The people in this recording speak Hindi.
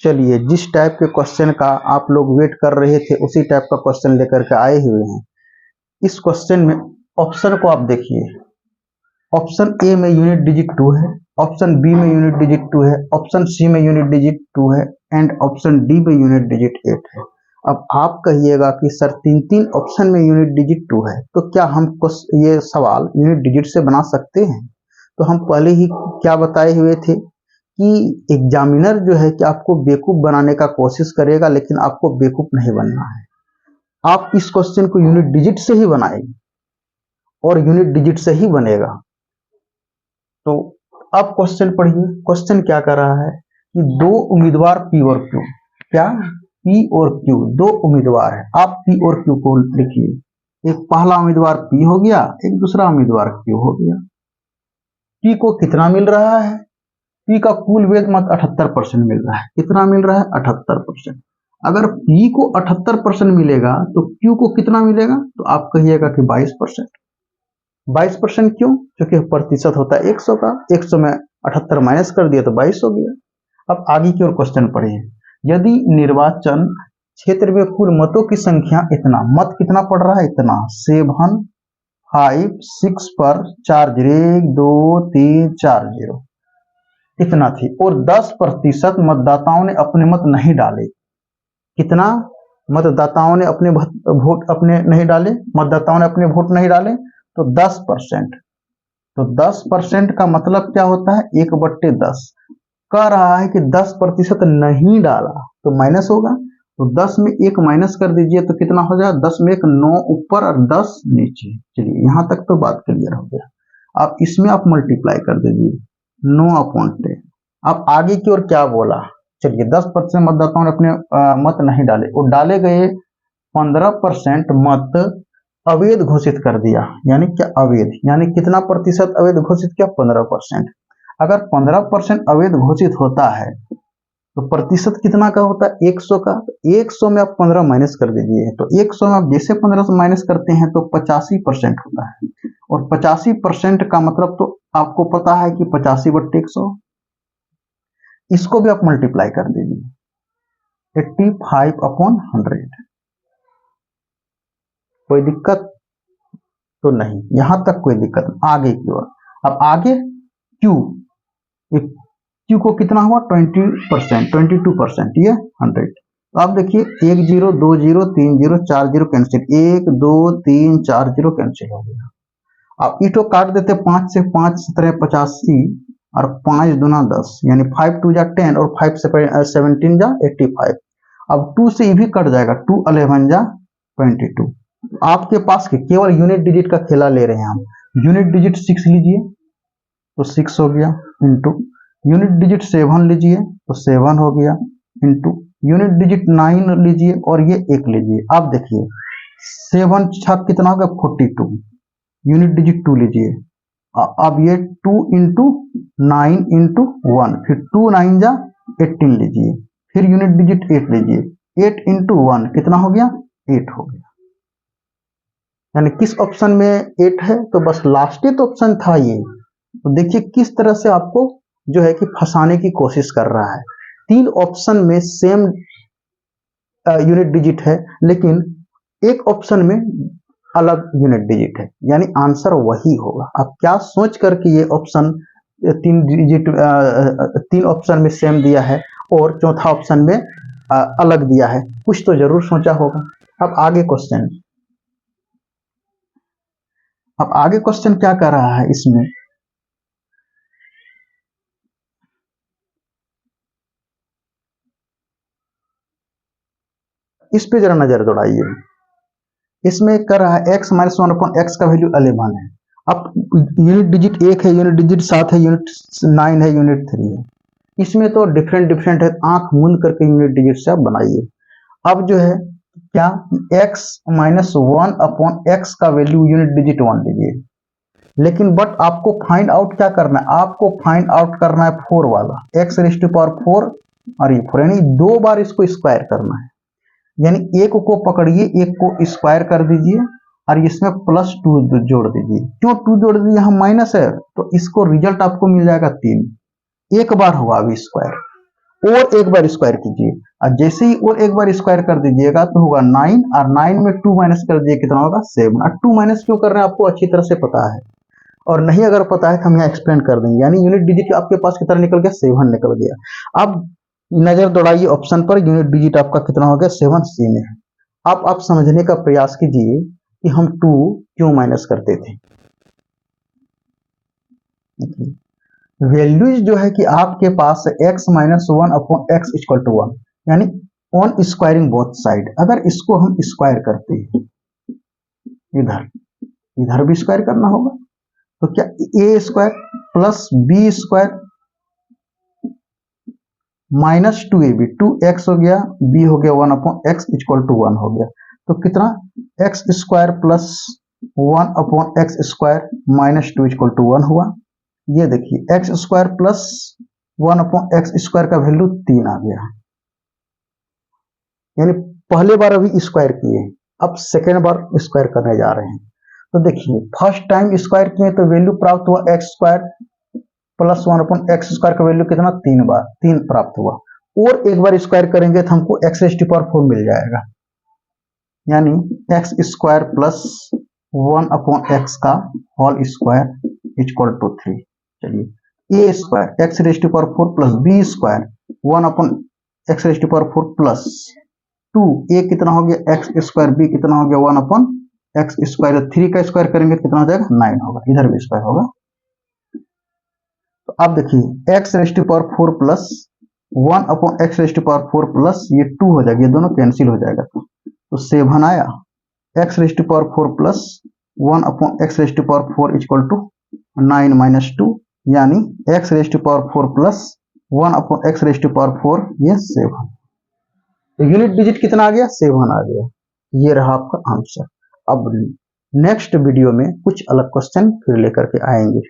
चलिए, जिस टाइप के क्वेश्चन का आप लोग वेट कर रहे थे उसी टाइप का क्वेश्चन लेकर के आए हुए हैं। इस क्वेश्चन में ऑप्शन को आप देखिए, ऑप्शन ए में यूनिट डिजिट 2 है, ऑप्शन बी में यूनिट डिजिट 2 है, ऑप्शन सी में यूनिट डिजिट 2 है एंड ऑप्शन डी में यूनिट डिजिट 8 है। अब आप कहिएगा कि सर तीन तीन ऑप्शन में यूनिट डिजिट 2 है तो क्या हम ये सवाल यूनिट डिजिट से बना सकते हैं? तो हम पहले ही क्या बताए हुए थे कि एग्जामिनर जो है कि आपको बेवकूफ बनाने का कोशिश करेगा, लेकिन आपको बेवकूफ नहीं बनना है। आप इस क्वेश्चन को यूनिट डिजिट से ही बनाएंगे और यूनिट डिजिट से ही बनेगा। तो अब क्वेश्चन पढ़िए, क्वेश्चन क्या कर रहा है कि दो उम्मीदवार पी और क्यू, क्या पी और क्यू दो उम्मीदवार है। आप पी और क्यू को लिखिए, एक पहला उम्मीदवार पी हो गया, एक दूसरा उम्मीदवार क्यू हो गया। पी को कितना मिल रहा है? पी का कुल वेट मत 78% मिल रहा है। कितना मिल रहा है? 78%। अगर पी को 78% मिलेगा तो क्यू को कितना मिलेगा? तो आप कहिएगा कि 22%। 22% क्यों? क्योंकि प्रतिशत होता है 100 का, 100 में 78 माइनस कर दिया तो 22 हो गया। अब आगे की ओर क्वेश्चन पढ़िए, यदि निर्वाचन क्षेत्र में कुल मतों की संख्या इतना, मत कितना पड़ रहा है? इतना 7 5 6 पर 4 0 1 2 3 4 0 इतना थी और 10% मतदाताओं ने अपने मत नहीं डाले। कितना मतदाताओं ने अपने वोट अपने नहीं डाले? मतदाताओं ने अपने वोट नहीं डाले तो 10%। तो 10% का मतलब क्या होता है? 1/10। कह रहा है कि 10% नहीं डाला तो माइनस होगा, तो 10 में 1 माइनस कर दीजिए तो कितना हो जाएगा? 10 में 1 9 ऊपर और 10 नीचे। चलिए यहां तक तो बात क्लियर हो गया। आप इसमें आप मल्टीप्लाई कर दीजिए 9/10। अब आगे की ओर क्या बोला? चलिए 10% मतदाताओं ने अपने मत नहीं डाले और डाले गए 15% मत अवैध घोषित कर दिया। यानी क्या अवैध? यानी कितना प्रतिशत अवैध घोषित किया? 15%। अगर 15% अवैध घोषित होता है तो प्रतिशत कितना का होता है? 100 का। 100 में आप 15 माइनस कर दीजिए, तो 100 में आप जैसे 15 से माइनस करते हैं तो 85% होता है और 85% का मतलब तो आपको पता है कि 85/100। इसको भी आप मल्टीप्लाई कर दीजिए 85/100। कोई दिक्कत तो नहीं, यहां तक कोई दिक्कत नहीं। आगे की ओर, अब आगे क्यू, क्यू को कितना हुआ? 20%, 22%, ये 100। तो आप देखिए 1 0 2 0 3 0 4 0 कैंसिल, 1 2 3 4 0 कैंसिल हो गया। आप इटो काट देते 5 से 5 17 85 और 5 दूना 10, यानी 5 2 जा 10 और 5 से 17 जा 85। अब 2 से ये भी कट जाएगा, 2 11 जा 22। आपके पास केवल यूनिट डिजिट का खेला ले रहे हैं हम। यूनिट डिजिट 6 लीजिए तो 6 हो गया, इंटू यूनिट डिजिट 7 लीजिए तो 7 हो गया, इंटू यूनिट डिजिट 9 लीजिए और ये 1 लीजिए। आप देखिए 7 छक कितना होगा? 42। यूनिट डिजिट 2 लीजिए, अब ये 2 इंटू 9 इंटू 1, फिर 2 9 जा 18 लीजिए, फिर यूनिट डिजिट 8 लीजिए, 8 इंटू 1 कितना हो गया? 8 हो गया। यानी किस ऑप्शन में 8 है? तो बस लास्ट तो ऑप्शन था ये। तो देखिए किस तरह से आपको जो है कि फंसाने की कोशिश कर रहा है। 3 ऑप्शन में सेम यूनिट डिजिट है, लेकिन एक ऑप्शन में अलग यूनिट डिजिट है, यानी आंसर वही होगा। अब क्या सोच करके ये ऑप्शन 3 ऑप्शन में सेम दिया है और चौथा ऑप्शन में अलग दिया है? कुछ तो जरूर सोचा होगा। अब आगे क्वेश्चन, अब आगे क्वेश्चन क्या कर रहा है इसमें? इस पे जरा नजर दौड़ाइए। इसमें कर रहा है x - 1/x का वैल्यू 11 है। अब यूनिट डिजिट 1 है, यूनिट डिजिट 7 है, यूनिट 9 है, यूनिट 3 है। इसमें तो डिफरेंट है, आंख मूंद करके यूनिट डिजिट से आप बनाइए। अब जो है क्या, x - 1/x का वैल्यू यूनिट डिजिट 1 लीजिए, लेकिन बट आपको फाइंड आउट क्या करना है? आपको फाइंड आउट करना है 4 वाला, x⁴ और ये 4, यानी 2 बार इसको स्क्वायर करना है। यानी एक को पकड़िए, एक को स्क्वायर कर दीजिए और इसमें +2 जोड़ दीजिए। क्यों 2 जोड़ दीजिए? यहाँ माइनस है तो इसको रिजल्ट आपको मिल जाएगा 3। एक बार हुआ अभी स्क्वायर, और एक बार स्क्वायर कीजिए, और जैसे ही और एक बार स्क्वायर कर दीजिएगा तो होगा 9, और 9 में 2 माइनस कर दीजिए कितना होगा 7। और 2 माइनस क्यों कर रहे हैं आपको अच्छी तरह से पता है, और नहीं अगर पता है तो हम यहाँ एक्सप्लेन कर देंगे। यानी यूनिट डिजिट आपके पास कितना निकल गया, 7 निकल गया। अब नजर दौड़ाइए ऑप्शन पर, यूनिट डिजिट आपका कितना हो गया, 7 सी में है। अब आप समझने का प्रयास कीजिए कि हम 2 क्यों माइनस करते थे। वैल्यूज जो है कि आपके पास x minus 1 upon x equal to 1, यानी ऑन स्क्वायरिंग बोथ साइड। अगर इसको हम स्क्वायर करते हैं, इधर इधर भी स्क्वायर करना होगा, तो क्या A square plus B square minus 2ab, 2x हो गया, b हो गया 1 अपॉन एक्स इक्वल टू 1 हो गया, तो कितना x square plus 1 upon x square minus 2 equal to 1 हुआ। ये देखिए x square plus 1 upon x square का वैल्यू 3 आ गया, यानी पहले बार अभी स्क्वायर किए, अब सेकेंड बार स्क्वायर करने जा रहे हैं। तो देखिए फर्स्ट टाइम स्क्वायर किए तो वैल्यू प्राप्त हुआ x square plus 1 upon x square का वैल्यू कितना 3 बार 3 प्राप्त हुआ, और एक बार स्क्वायर करेंगे तो हमको एक्स रेज़ टू पावर 4 मिल जाएगा, यानी X square plus 1 upon X का होल स्क्वायर इक्वल टू 3। चलिए A square X raise to power 4 plus B square 1 upon x raise to power 4 plus 2, A कितना हो गया एक्स स्क्वायर, बी कितना हो गया 1 अपॉन एक्स स्क्वायर, 3 का स्क्वायर करेंगे कितना हो जाएगा 9 होगा, इधर भी स्क्वायर होगा। तो अब देखिए x raise to power 4 plus 1 upon x raise to power 4 plus ये 2 हो जाएगा, ये दोनों कैंसिल हो जाएगा, तो 7 आया। X raise to power 4 plus 1 upon x raise to power 4 equal to 9 minus 2, यानी x raise to power 4 plus 1 upon x raise to power 4 ये 7। तो यूनिट डिजिट कितना आ गया 7 आ गया, ये रहा आपका आंसर। अब नेक्स्ट वीडियो में कुछ अलग क्वेश्चन फिर लेकर के आएंगे।